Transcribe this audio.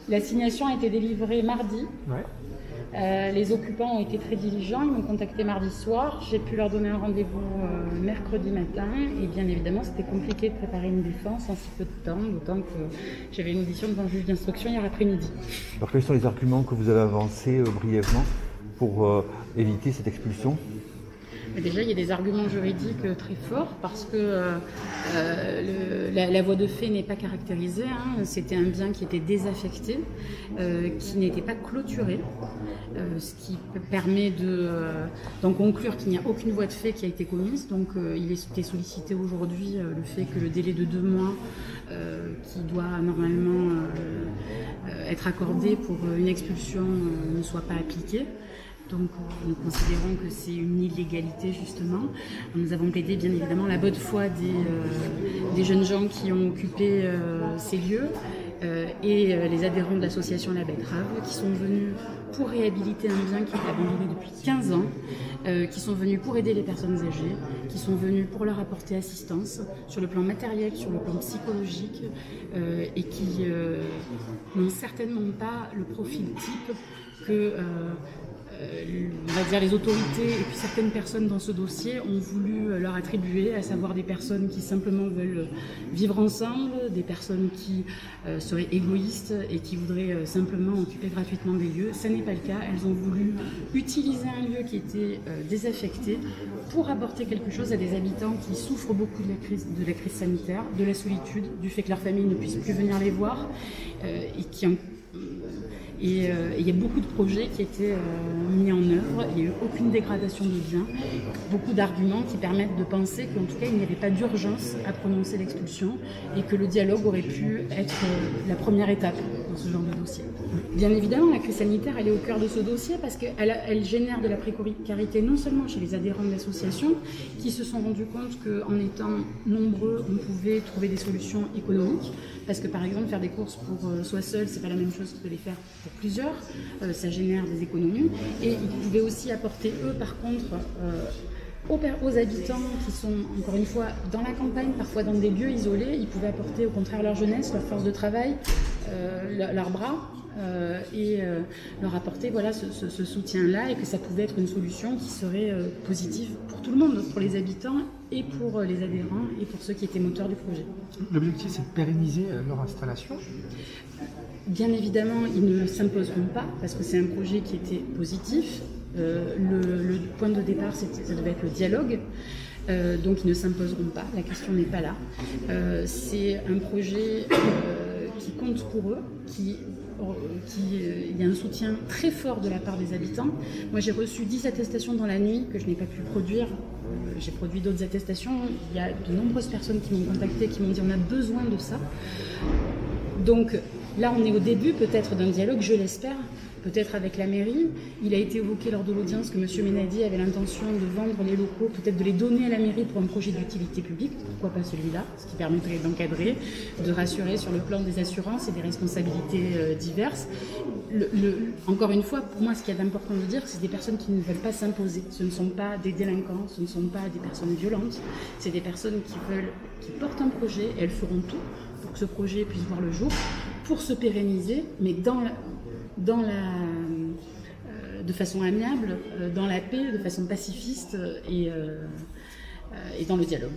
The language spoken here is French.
L'assignation a été délivrée mardi. Ouais. Les occupants ont été très diligents, ils m'ont contacté mardi soir, j'ai pu leur donner un rendez-vous mercredi matin et bien évidemment c'était compliqué de préparer une défense en si peu de temps, d'autant que j'avais une audition devant le juge d'instruction hier après-midi. Alors quels sont les arguments que vous avez avancés brièvement pour éviter cette expulsion? Mais déjà, il y a des arguments juridiques très forts parce que la voie de fait n'est pas caractérisée. Hein. C'était un bien qui était désaffecté, qui n'était pas clôturé, ce qui permet d'en conclure qu'il n'y a aucune voie de fait qui a été commise. Donc, il est sollicité aujourd'hui le fait que le délai de 2 mois qui doit normalement être accordé pour une expulsion ne soit pas appliqué. Donc nous considérons que c'est une illégalité justement. Nous avons plaidé bien évidemment la bonne foi des jeunes gens qui ont occupé ces lieux et les adhérents de l'association La Betterave qui sont venus pour réhabiliter un bien qui est abandonné depuis 15 ans, qui sont venus pour aider les personnes âgées, qui sont venus pour leur apporter assistance sur le plan matériel, sur le plan psychologique et qui n'ont certainement pas le profil type que on va dire les autorités et puis certaines personnes dans ce dossier ont voulu leur attribuer, à savoir des personnes qui simplement veulent vivre ensemble, des personnes qui seraient égoïstes et qui voudraient simplement occuper gratuitement des lieux. Ça n'est pas le cas. Elles ont voulu utiliser un lieu qui était désaffecté pour apporter quelque chose à des habitants qui souffrent beaucoup de la crise sanitaire, de la solitude, du fait que leur famille ne puisse plus venir les voir et qui ont Et il y a beaucoup de projets qui étaient mis en œuvre, il n'y a eu aucune dégradation de biens, beaucoup d'arguments qui permettent de penser qu'en tout cas il n'y avait pas d'urgence à prononcer l'expulsion et que le dialogue aurait pu être la première étape dans ce genre de dossier. Bien évidemment, la crise sanitaire elle est au cœur de ce dossier parce qu'elle génère de la précarité non seulement chez les adhérents de l'association qui se sont rendus compte qu'en étant nombreux on pouvait trouver des solutions économiques parce que par exemple faire des courses pour soi seul c'est pas la même chose que les faire pour plusieurs, ça génère des économies et ils pouvaient aussi apporter eux par contre aux habitants qui sont encore une fois dans la campagne, parfois dans des lieux isolés, ils pouvaient apporter au contraire leur jeunesse, leur force de travail, leurs bras et leur apporter voilà, ce soutien-là et que ça pouvait être une solution qui serait positive pour tout le monde, pour les habitants et pour les adhérents et pour ceux qui étaient moteurs du projet. L'objectif c'est de pérenniser leur installation. Bien évidemment, ils ne s'imposeront pas parce que c'est un projet qui était positif. Le point de départ, ça devait être le dialogue. Donc ils ne s'imposeront pas, la question n'est pas là. C'est un projet qui compte pour eux, il y a un soutien très fort de la part des habitants. Moi j'ai reçu 10 attestations dans la nuit que je n'ai pas pu produire. J'ai produit d'autres attestations. Il y a de nombreuses personnes qui m'ont contacté, qui m'ont dit on a besoin de ça. Donc là on est au début peut-être d'un dialogue, je l'espère. Peut-être avec la mairie. Il a été évoqué lors de l'audience que M. Ménadi avait l'intention de vendre les locaux, peut-être de les donner à la mairie pour un projet d'utilité publique, pourquoi pas celui-là, ce qui permettrait d'encadrer, de rassurer sur le plan des assurances et des responsabilités diverses. Encore une fois, pour moi, ce qu'il y a d'important de dire, c'est des personnes qui ne veulent pas s'imposer. Ce ne sont pas des délinquants, ce ne sont pas des personnes violentes, c'est des personnes qui portent un projet et elles feront tout pour que ce projet puisse voir le jour, pour se pérenniser, mais de façon amiable, dans la paix, de façon pacifiste et dans le dialogue.